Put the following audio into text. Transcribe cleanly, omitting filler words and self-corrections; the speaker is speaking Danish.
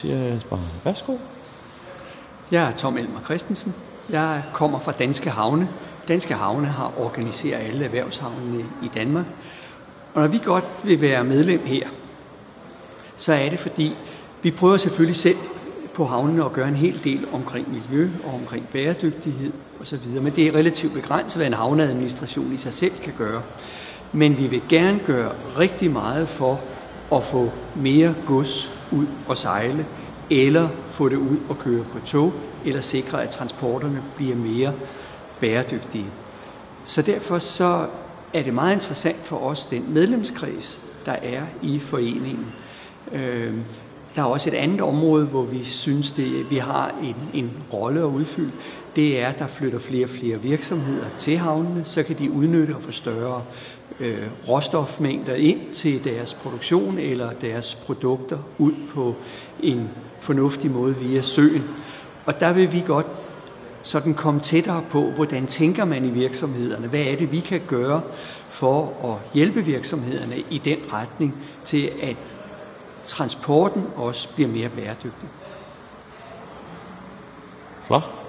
Værsgo. Jeg er Tom Elmer Christensen. Jeg kommer fra Danske Havne. Danske Havne har organiseret alle erhvervshavnene i Danmark. Og når vi godt vil være medlem her, så er det fordi, vi prøver selvfølgelig selv på havnene at gøre en hel del omkring miljø og omkring bæredygtighed osv. Men det er relativt begrænset, hvad en havneadministration i sig selv kan gøre. Men vi vil gerne gøre rigtig meget for at få mere gods ud og sejle, eller få det ud og køre på tog, eller sikre, at transporterne bliver mere bæredygtige. Så derfor så er det meget interessant for os, den medlemskreds, der er i foreningen. Der er også et andet område, hvor vi synes, vi har en rolle at udfylde. Det er, at der flytter flere og flere virksomheder til havnene, så kan de udnytte og få større råstofmængder ind til deres produktion eller deres produkter ud på en fornuftig måde via søen. Og der vil vi godt sådan komme tættere på, hvordan tænker man i virksomhederne? Hvad er det, vi kan gøre for at hjælpe virksomhederne i den retning til, at transporten også bliver mere bæredygtig? Flot.